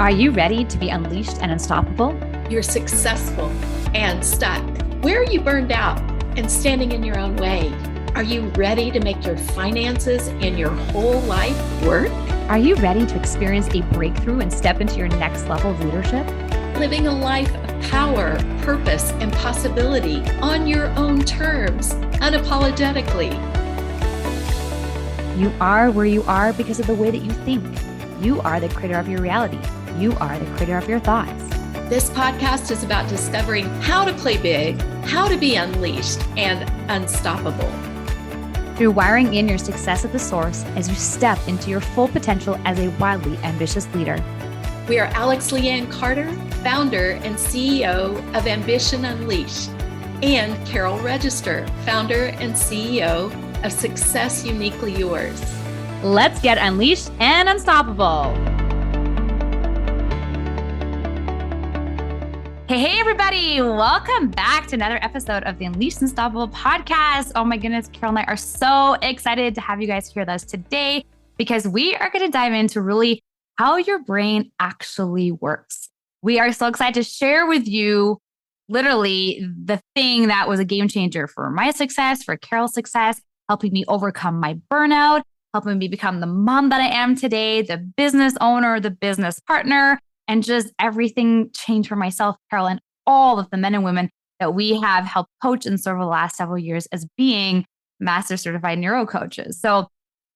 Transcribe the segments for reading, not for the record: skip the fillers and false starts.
Are you ready to be unleashed and unstoppable? You're successful and stuck. Where are you burned out and standing in your own way? Are you ready to make your finances and your whole life work? Are you ready to experience a breakthrough and step into your next level of leadership? Living a life of power, purpose, and possibility on your own terms, unapologetically. You are where you are because of the way that you think. You are the creator of your reality. You are the creator of your thoughts. This podcast is about discovering how to play big, how to be unleashed and unstoppable. Through wiring in your success at the source as you step into your full potential as a wildly ambitious leader. We are Alex Leanne Carter, founder and CEO of Ambition Unleashed, and Carol Register, founder and CEO of Success Uniquely Yours. Let's get unleashed and unstoppable. Hey, everybody. Welcome back to another episode of the Unleashed and Unstoppable podcast. Oh my goodness, Carol and I are so excited to have you guys here with us today because we are going to dive into really how your brain actually works. We are so excited to share with you literally the thing that was a game changer for my success, for Carol's success, helping me overcome my burnout, helping me become the mom that I am today, the business owner, the business partner, and just everything changed for myself, Carol, and all of the men and women that we have helped coach and serve over the last several years as being Master Certified Neurocoaches. So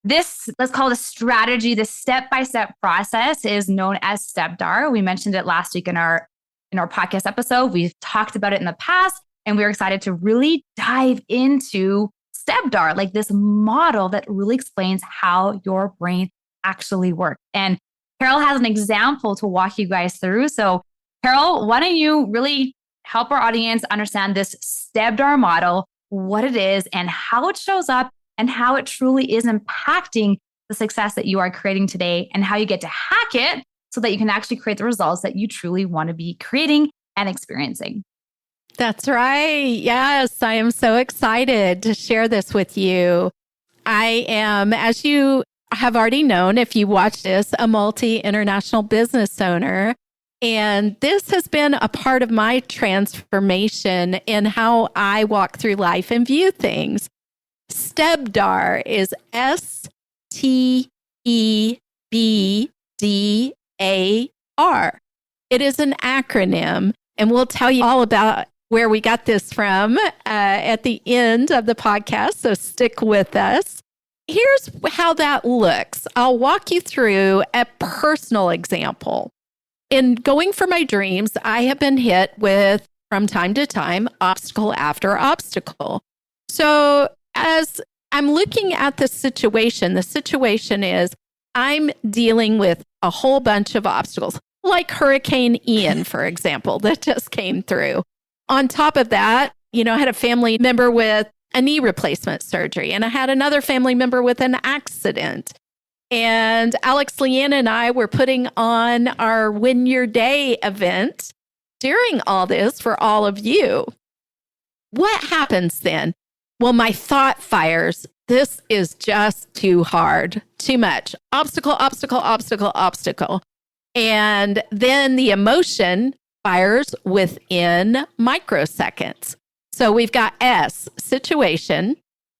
this, let's call it a strategy, the step-by-step process is known as StepDAR. We mentioned it last week in our podcast episode. We've talked about it in the past, and we're excited to really dive into StepDAR, like this model that really explains how your brain actually works. And Carol has an example to walk you guys through. So Carol, why don't you really help our audience understand this StepDAR model, what it is and how it shows up and how it truly is impacting the success that you are creating today and how you get to hack it so that you can actually create the results that you truly want to be creating and experiencing. That's right. Yes, I am so excited to share this with you. I am, as you have already known, if you watch this, a multi-international business owner. And this has been a part of my transformation in how I walk through life and view things. StepDAR is STEBDAR. It is an acronym, and we'll tell you all about where we got this from at the end of the podcast, so stick with us. Here's how that looks. I'll walk you through a personal example. In going for my dreams, I have been hit with, from time to time, obstacle after obstacle. So as I'm looking at the situation is I'm dealing with a whole bunch of obstacles, like Hurricane Ian, for example, that just came through. On top of that, I had a family member with a knee replacement surgery, and I had another family member with an accident. And Alex Leanne and I were putting on our Win Your Day event during all this for all of you. What happens then? Well, my thought fires. This is just too hard, too much. Obstacle, obstacle, obstacle, obstacle. And then the emotion fires within microseconds. So we've got S, situation,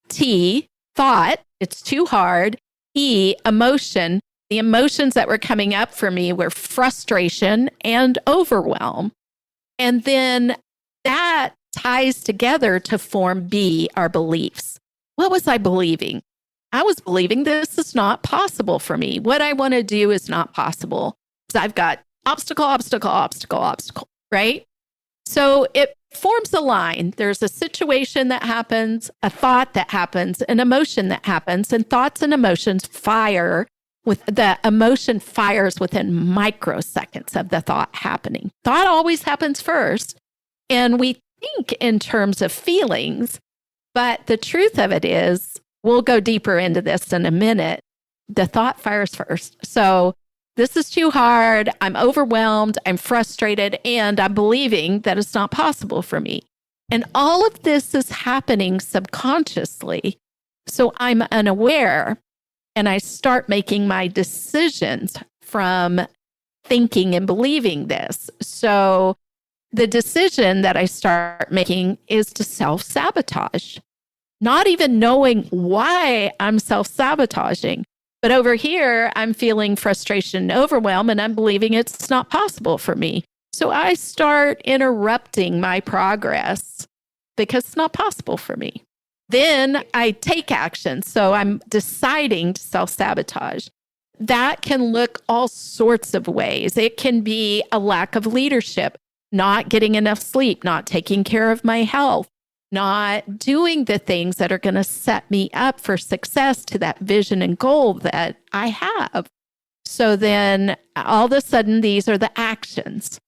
T, thought, it's too hard, E, emotion. The emotions that were coming up for me were frustration and overwhelm. And then that ties together to form B, our beliefs. What was I believing? I was believing this is not possible for me. What I want to do is not possible. So I've got obstacle, obstacle, obstacle, obstacle, right? So it forms a line. There's a situation that happens, a thought that happens, an emotion that happens, and thoughts and emotions fire with the emotion fires within microseconds of the thought happening. Thought always happens first. And we think in terms of feelings, but the truth of it is, we'll go deeper into this in a minute. The thought fires first. So this is too hard. I'm overwhelmed. I'm frustrated. And I'm believing that it's not possible for me. And all of this is happening subconsciously. So I'm unaware. And I start making my decisions from thinking and believing this. So the decision that I start making is to self-sabotage, not even knowing why I'm self-sabotaging. But over here, I'm feeling frustration and overwhelm, and I'm believing it's not possible for me. So I start interrupting my progress because it's not possible for me. Then I take action. So I'm deciding to self-sabotage. That can look all sorts of ways. It can be a lack of leadership, not getting enough sleep, not taking care of my health, not doing the things that are going to set me up for success to that vision and goal that I have. So then all of a sudden, these are the actions.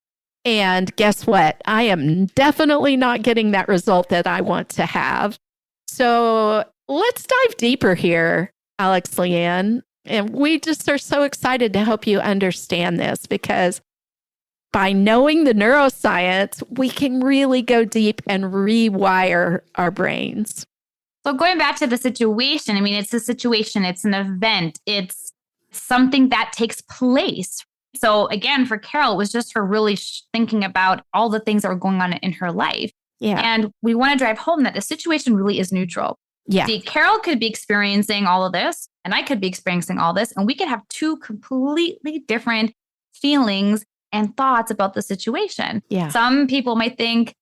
And guess what? I am definitely not getting that result that I want to have. So let's dive deeper here, Alex Leanne. And we just are so excited to help you understand this, because by knowing the neuroscience, we can really go deep and rewire our brains. So going back to the situation, I mean, it's a situation, it's an event, it's something that takes place. So again, for Carol, it was just her really thinking about all the things that were going on in her life. Yeah. And we want to drive home that the situation really is neutral. Yeah. See, Carol could be experiencing all of this, and I could be experiencing all this, and we could have two completely different feelings and thoughts about the situation. Yeah. Some people might think,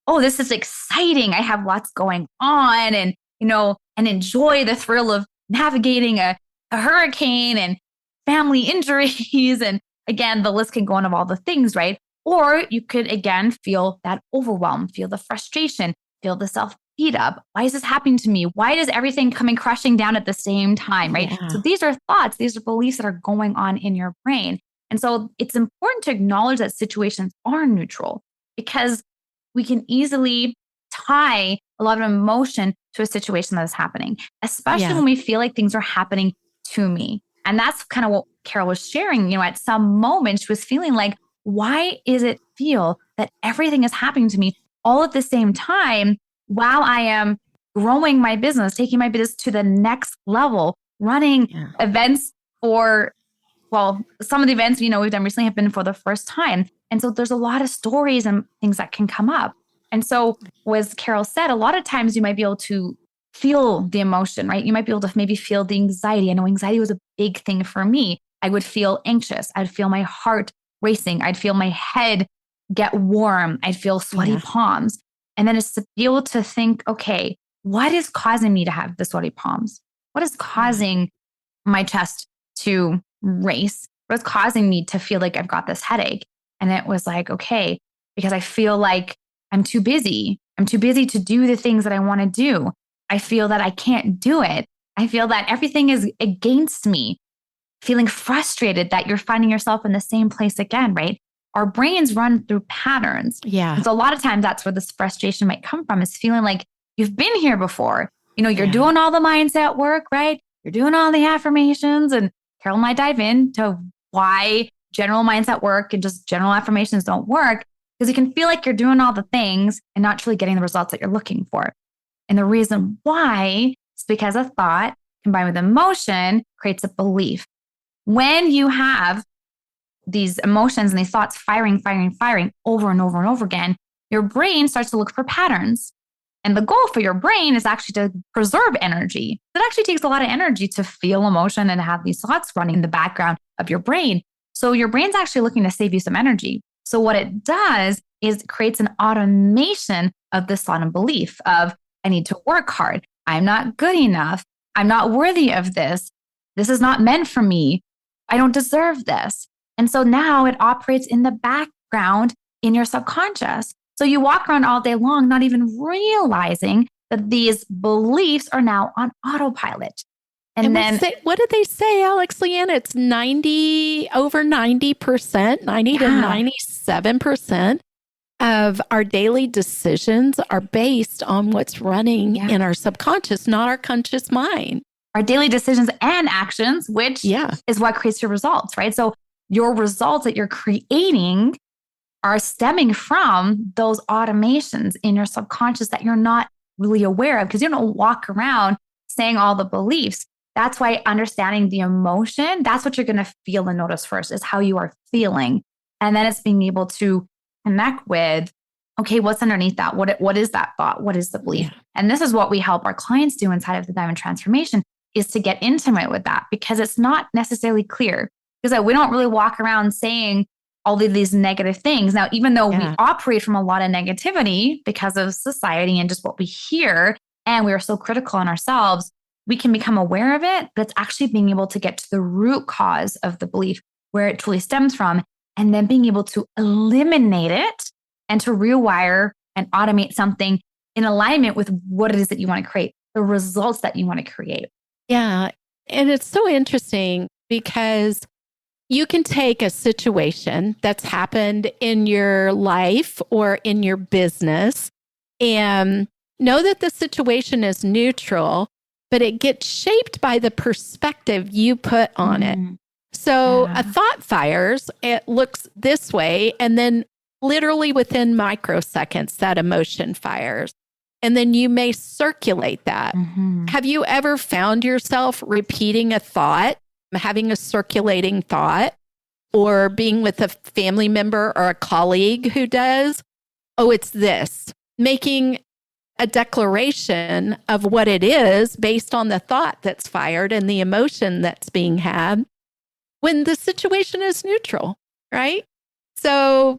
oh, this is exciting. I have lots going on, and, and enjoy the thrill of navigating a hurricane and family injuries. And again, the list can go on of all the things, right? Or you could, again, feel that overwhelm, feel the frustration, feel the self-beat up. Why is this happening to me? Why does everything coming crashing down at the same time, right? Yeah. So these are thoughts, these are beliefs that are going on in your brain. And so it's important to acknowledge that situations are neutral, because we can easily tie a lot of emotion to a situation that is happening, especially when we feel like things are happening to me. And that's kind of what Carol was sharing. At some moment, she was feeling like, why is it feel that everything is happening to me all at the same time while I am growing my business, taking my business to the next level, running events for, some of the events, we've done recently have been for the first time. And so there's a lot of stories and things that can come up. And so as Carol said, a lot of times you might be able to feel the emotion, right? You might be able to maybe feel the anxiety. I know anxiety was a big thing for me. I would feel anxious. I'd feel my heart racing. I'd feel my head get warm. I'd feel sweaty palms. And then it's to be able to think, okay, what is causing me to have the sweaty palms? What is causing my chest to race? What is causing me to feel like I've got this headache? And it was like, okay, because I feel like I'm too busy. I'm too busy to do the things that I want to do. I feel that I can't do it. I feel that everything is against me. Feeling frustrated that you're finding yourself in the same place again, right? Our brains run through patterns. Yeah. And so a lot of times that's where this frustration might come from, is feeling like you've been here before. You're doing all the mindset work, right? You're doing all the affirmations. And Carol might dive into why general mindset work and just general affirmations don't work, because you can feel like you're doing all the things and not truly getting the results that you're looking for. And the reason why is because a thought combined with emotion creates a belief. When you have these emotions and these thoughts firing over and over and over again, your brain starts to look for patterns. And the goal for your brain is actually to preserve energy. It actually takes a lot of energy to feel emotion and have these thoughts running in the background of your brain. So your brain's actually looking to save you some energy. So what it does is it creates an automation of this thought and belief of, I need to work hard. I'm not good enough. I'm not worthy of this. This is not meant for me. I don't deserve this. And so now it operates in the background in your subconscious. So you walk around all day long, not even realizing that these beliefs are now on autopilot. And then what did they say, Alex Leanne? It's over 90%, 90 to 97% of our daily decisions are based on what's running in our subconscious, not our conscious mind. Our daily decisions and actions, which is what creates your results, right? So your results that you're creating are stemming from those automations in your subconscious that you're not really aware of, because you don't walk around saying all the beliefs. That's why understanding the emotion, that's what you're going to feel and notice first, is how you are feeling. And then it's being able to connect with, okay, what's underneath that? What is that thought? What is the belief? Yeah. And this is what we help our clients do inside of the Diamond Transformation, is to get intimate with that, because it's not necessarily clear. Because we don't really walk around saying all of these negative things. Now, even though we operate from a lot of negativity because of society and just what we hear, and we are so critical on ourselves, we can become aware of it, but it's actually being able to get to the root cause of the belief, where it truly stems from, and then being able to eliminate it and to rewire and automate something in alignment with what it is that you want to create, the results that you want to create. Yeah. And it's so interesting because you can take a situation that's happened in your life or in your business and know that the situation is neutral, but it gets shaped by the perspective you put on it. So a thought fires, it looks this way, and then literally within microseconds, that emotion fires. And then you may circulate that. Have you ever found yourself repeating a thought, having a circulating thought, or being with a family member or a colleague who does? Oh, it's this. Making a declaration of what it is based on the thought that's fired and the emotion that's being had when the situation is neutral, right? So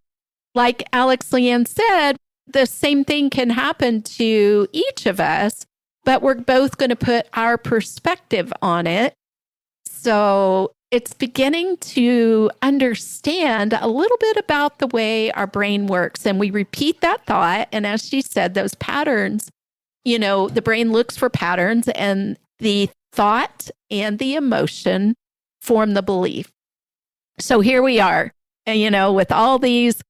like Alex Leanne said, the same thing can happen to each of us, but we're both going to put our perspective on it. So it's beginning to understand a little bit about the way our brain works. And we repeat that thought. And as she said, those patterns, the brain looks for patterns, and the thought and the emotion form the belief. So here we are, with all these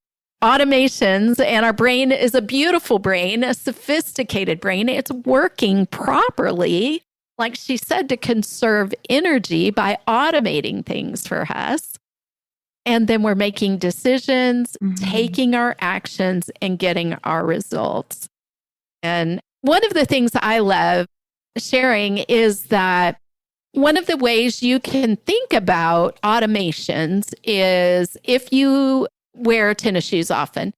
automations, and our brain is a beautiful brain, a sophisticated brain. It's working properly, like she said, to conserve energy by automating things for us. And then we're making decisions, taking our actions, and getting our results. And one of the things I love sharing is that one of the ways you can think about automations is if you wear tennis shoes often.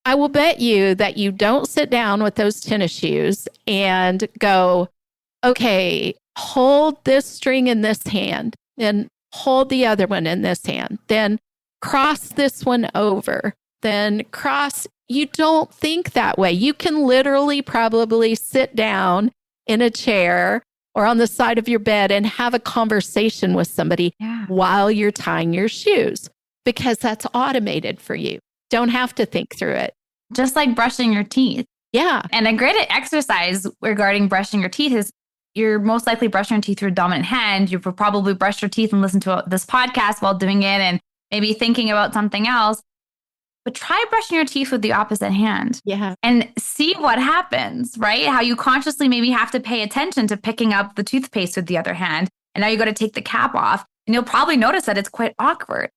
I will bet you that you don't sit down with those tennis shoes and go, okay, hold this string in this hand, then hold the other one in this hand, then cross this one over, then cross. You don't think that way. You can literally probably sit down in a chair or on the side of your bed and have a conversation with somebody while you're tying your shoes, because that's automated for you. Don't have to think through it. Just like brushing your teeth. Yeah. And a great exercise regarding brushing your teeth is you're most likely brushing your teeth through a dominant hand. You probably brush your teeth and listen to this podcast while doing it and maybe thinking about something else. But try brushing your teeth with the opposite hand. Yeah. And see what happens, right? How you consciously maybe have to pay attention to picking up the toothpaste with the other hand. And now you got to take the cap off. And you'll probably notice that it's quite awkward.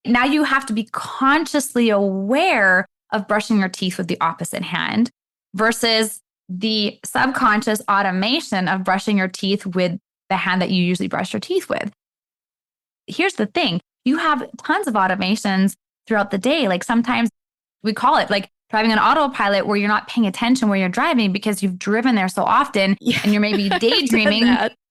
Now you have to be consciously aware of brushing your teeth with the opposite hand versus the subconscious automation of brushing your teeth with the hand that you usually brush your teeth with. Here's the thing. You have tons of automations throughout the day. Like sometimes we call it like driving on autopilot, where you're not paying attention where you're driving because you've driven there so often and you're maybe daydreaming,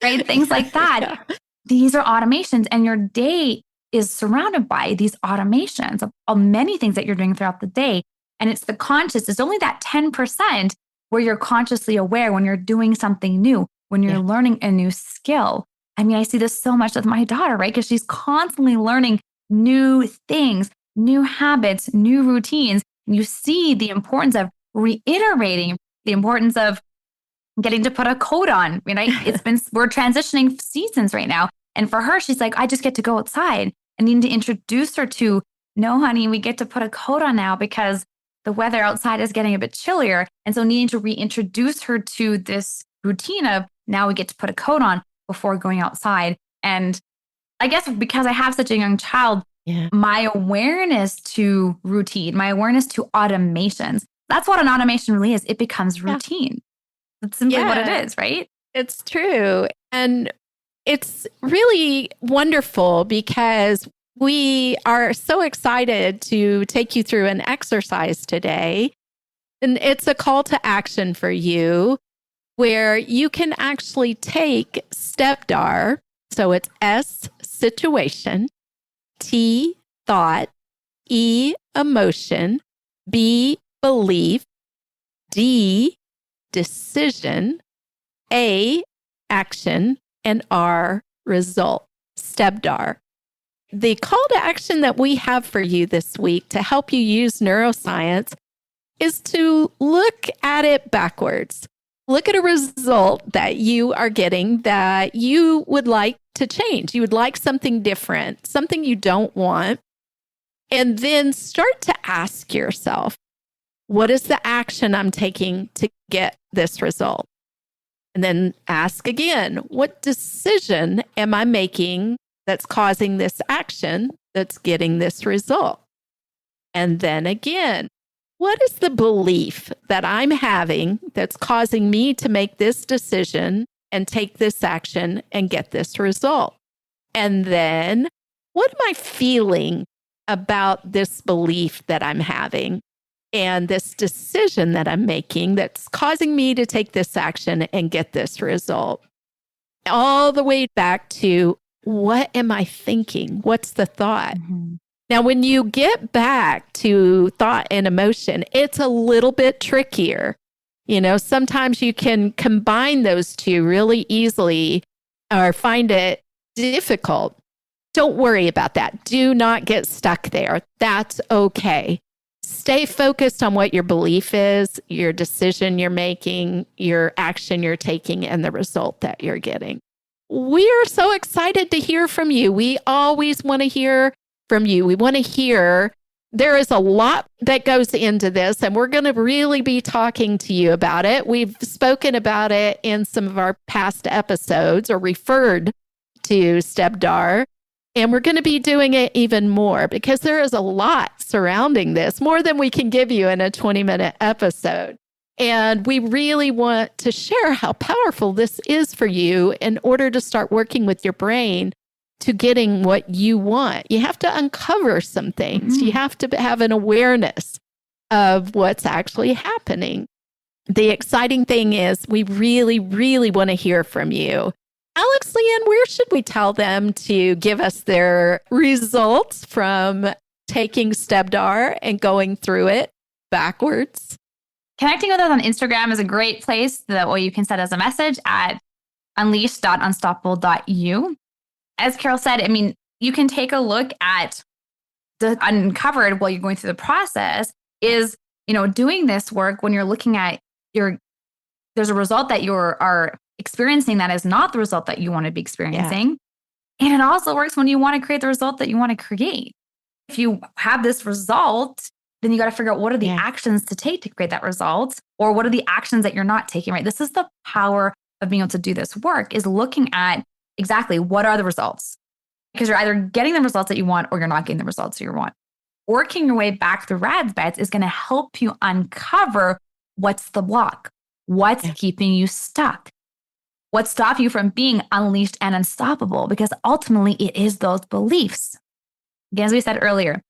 right? Things like that. Yeah. These are automations, and your day is surrounded by these automations of many things that you're doing throughout the day. And it's the conscious, it's only that 10% where you're consciously aware when you're doing something new, when you're learning a new skill. I mean, I see this so much with my daughter, right? Because she's constantly learning new things, new habits, new routines. You see the importance of reiterating, the importance of getting to put a coat on, right? We're transitioning seasons right now. And for her, she's like, I just get to go outside. I need to introduce her to, no, honey, we get to put a coat on now because the weather outside is getting a bit chillier. And so needing to reintroduce her to this routine of now we get to put a coat on before going outside. And I guess because I have such a young child, my awareness to routine, my awareness to automations, that's what an automation really is. It becomes routine. That's simply what it is, right? It's true. And it's really wonderful because we are so excited to take you through an exercise today. And it's a call to action for you where you can actually take STEPDAR. So it's S, situation, T, thought, E, emotion, B, belief, D, decision, A, action, and R, result. STEPDAR. The call to action that we have for you this week to help you use neuroscience is to look at it backwards. Look at a result that you are getting that you would like to change. You would like something different, something you don't want. And then start to ask yourself, what is the action I'm taking to get this result? And then ask again, what decision am I making that's causing this action that's getting this result? And then again, what is the belief that I'm having that's causing me to make this decision and take this action and get this result? And then what am I feeling about this belief that I'm having and this decision that I'm making that's causing me to take this action and get this result? All the way back to, what am I thinking? What's the thought? Mm-hmm. Now, when you get back to thought and emotion, it's a little bit trickier. You know, sometimes you can combine those two really easily or find it difficult. Don't worry about that. Do not get stuck there. That's okay. Stay focused on what your belief is, your decision you're making, your action you're taking, and the result that you're getting. We are so excited to hear from you. We always want to hear from you. We want to hear. There is a lot that goes into this, and we're going to really be talking to you about it. We've spoken about it in some of our past episodes or referred to STEPDAR, and we're going to be doing it even more because there is a lot surrounding this, more than we can give you in a 20-minute episode. And we really want to share how powerful this is for you in order to start working with your brain to getting what you want. You have to uncover some things. Mm-hmm. You have to have an awareness of what's actually happening. The exciting thing is we really, really want to hear from you. Alex, Leanne, where should we tell them to give us their results from taking STEPDAR and going through it backwards? Connecting with us on Instagram is a great place. That way you can send us a message at unleash.unstoppable.you. As Carol said, I mean, you can take a look at the uncovered while you're going through the process is, doing this work when you're looking at there's a result that you are experiencing that is not the result that you want to be experiencing. Yeah. And it also works when you want to create the result that you want to create. If you have this result, then you got to figure out what are the actions to take to create that result, or what are the actions that you're not taking, right? This is the power of being able to do this work, is looking at exactly what are the results, because you're either getting the results that you want or you're not getting the results that you want. Working your way back through RADS is going to help you uncover what's the block, what's keeping you stuck, what's stopping you from being unleashed and unstoppable, because ultimately it is those beliefs. Again, as we said earlier,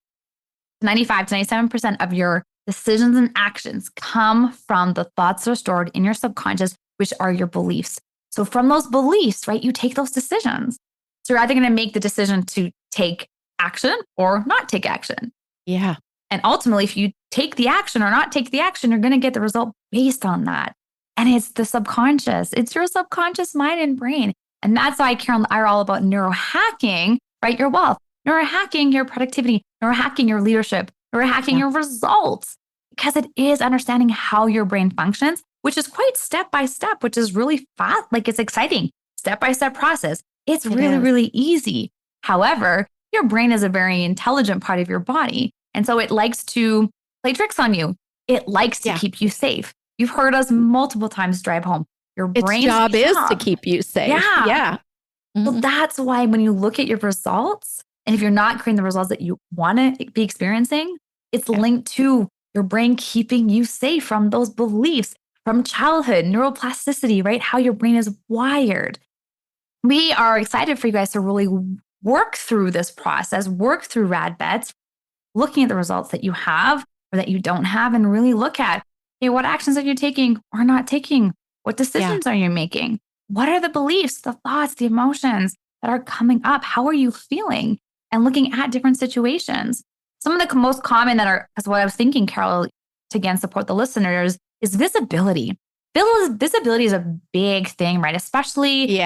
95 to 97% of your decisions and actions come from the thoughts that are stored in your subconscious, which are your beliefs. So from those beliefs, right, you take those decisions. So you're either going to make the decision to take action or not take action. Yeah. And ultimately, if you take the action or not take the action, you're going to get the result based on that. And it's the subconscious. It's your subconscious mind and brain. And that's why Carol and I are all about neurohacking, right? Your wealth, neurohacking your productivity, neurohacking your leadership, neurohacking your results, because it is understanding how your brain functions, which is quite step by step, which is really fast. Like, it's exciting, step-by-step process. It's really, really easy. However, your brain is a very intelligent part of your body. And so it likes to play tricks on you. It likes to keep you safe. You've heard us multiple times drive home. Your brain's job is to keep you safe. Yeah. Mm-hmm. So that's why when you look at your results, and if you're not creating the results that you want to be experiencing, it's linked to your brain keeping you safe from those beliefs from childhood, neuroplasticity, right? How your brain is wired. we are excited for you guys to really work through this process, work through rad bets, looking at the results that you have or that you don't have, and really look at, hey, what actions are you taking or not taking? What decisions are you making? What are the beliefs, the thoughts, the emotions that are coming up? How are you feeling? And looking at different situations. Some of the most common that are, because what I was thinking, Carol, to again support the listeners, is visibility. Visibility is a big thing, right? Especially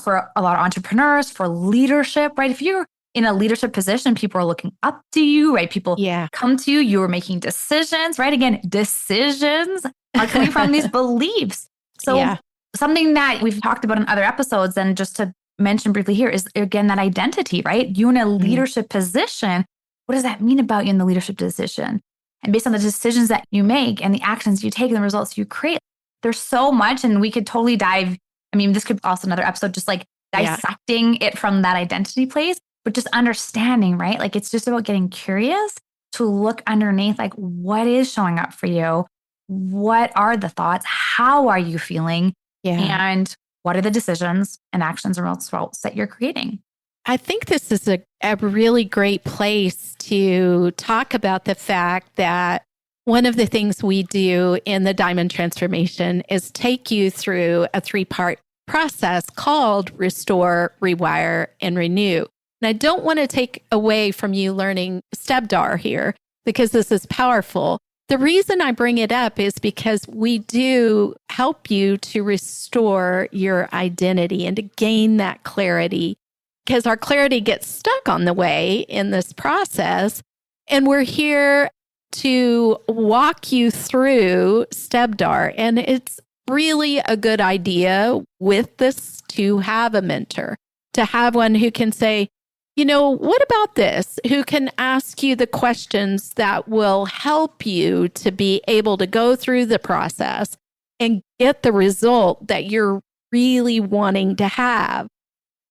for a lot of entrepreneurs, for leadership, right? If you're in a leadership position, people are looking up to you, right? People come to you, you are making decisions, right? Again, decisions are coming from these beliefs. So something that we've talked about in other episodes, and just to mention briefly here, is again, that identity, right? You in a leadership position, what does that mean about you in the leadership position? And based on the decisions that you make and the actions you take and the results you create, there's so much, and we could totally dive. I mean, this could also another episode, just like dissecting it from that identity place, but just understanding, right? Like it's just about getting curious to look underneath, like what is showing up for you? What are the thoughts? How are you feeling? And what are the decisions and actions and results that you're creating? I think this is a really great place to talk about the fact that one of the things we do in the Diamond Transformation is take you through a 3-part process called Restore, Rewire, and Renew. And I don't want to take away from you learning STEBDAR here, because this is powerful. The reason I bring it up is because we do help you to restore your identity and to gain that clarity, because our clarity gets stuck on the way in this process. And we're here to walk you through STEBDAR. And it's really a good idea with this to have a mentor, to have one who can say, you know, what about this? Who can ask you the questions that will help you to be able to go through the process and get the result that you're really wanting to have.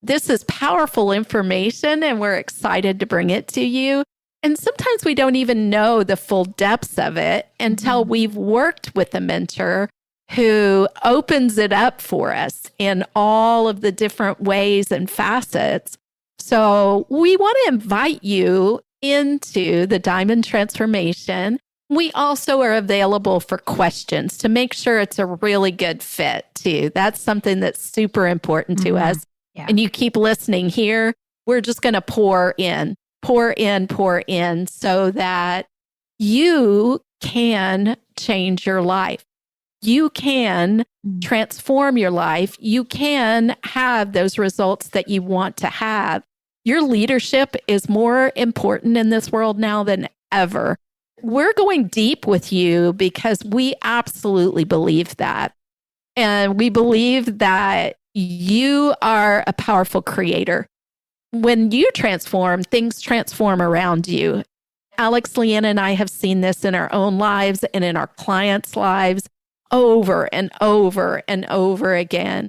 This is powerful information, and we're excited to bring it to you. And sometimes we don't even know the full depths of it until we've worked with a mentor who opens it up for us in all of the different ways and facets. So we want to invite you into the Diamond Transformation. We also are available for questions to make sure it's a really good fit too. That's something that's super important to us. And you keep listening here. We're just going to pour in so that you can change your life. You can transform your life. You can have those results that you want to have. Your leadership is more important in this world now than ever. We're going deep with you because we absolutely believe that. And we believe that you are a powerful creator. When you transform, things transform around you. Alex, Leanne, and I have seen this in our own lives and in our clients' lives over and over and over again.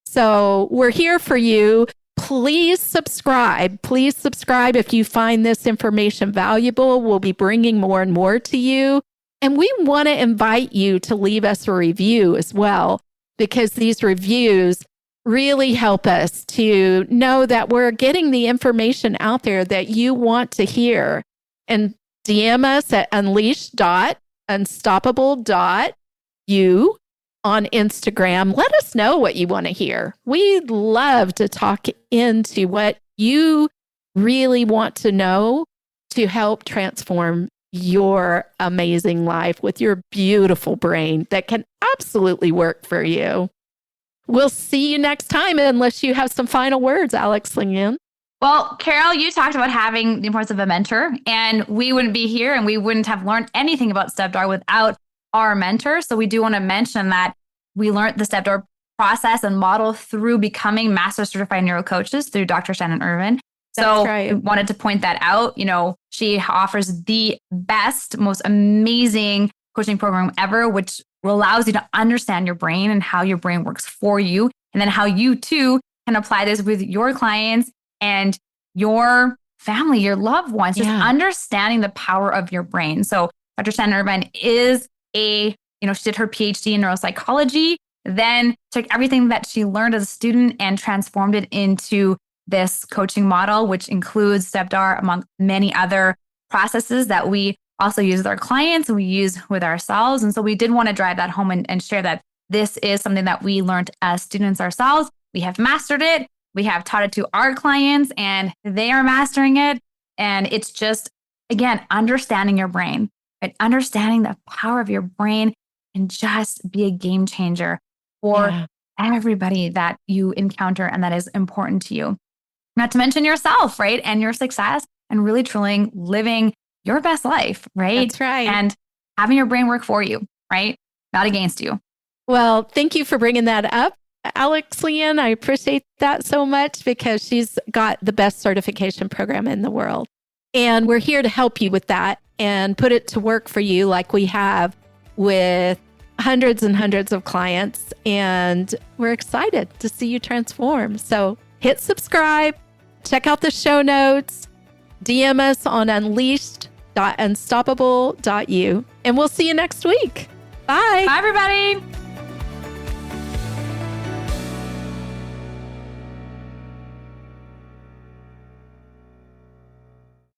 So we're here for you. Please subscribe. Please subscribe if you find this information valuable. We'll be bringing more and more to you. And we want to invite you to leave us a review as well, because these reviews really help us to know that we're getting the information out there that you want to hear. And DM us at unleash.unstoppable.you on Instagram. Let us know what you want to hear. We'd love to talk into what you really want to know to help transform your amazing life with your beautiful brain that can absolutely work for you. We'll see you next time, unless you have some final words, Alex, Leanne. Well, Carol, you talked about having the importance of a mentor, and we wouldn't be here and we wouldn't have learned anything about STEBDAR without our mentor. So we do want to mention that we learned the STEBDAR process and model through becoming Master Certified Neurocoaches through Dr. Shannon Irvin. So I wanted to point that out. You know, she offers the best, most amazing coaching program ever, which allows you to understand your brain and how your brain works for you. And then how you too can apply this with your clients and your family, your loved ones, just understanding the power of your brain. So Dr. Shannon Irvin is she did her PhD in neuropsychology. then took everything that she learned as a student and transformed it into this coaching model, which includes STEPDAR among many other processes that we also use with our clients and we use with ourselves. And so we did want to drive that home and share that this is something that we learned as students ourselves. We have mastered it. We have taught it to our clients and they are mastering it. And it's just, again, understanding your brain, right? Understanding the power of your brain can just be a game changer for everybody that you encounter and that is important to you. Not to mention yourself, right? And your success and really truly living your best life, right? That's right. And having your brain work for you, right? Not against you. Well, thank you for bringing that up, Alex Leanne. I appreciate that so much because she's got the best certification program in the world. And we're here to help you with that and put it to work for you like we have with hundreds and hundreds of clients. And we're excited to see you transform. So hit subscribe, check out the show notes, DM us on unleashed.unstoppable.u, and we'll see you next week. Bye. Bye, everybody.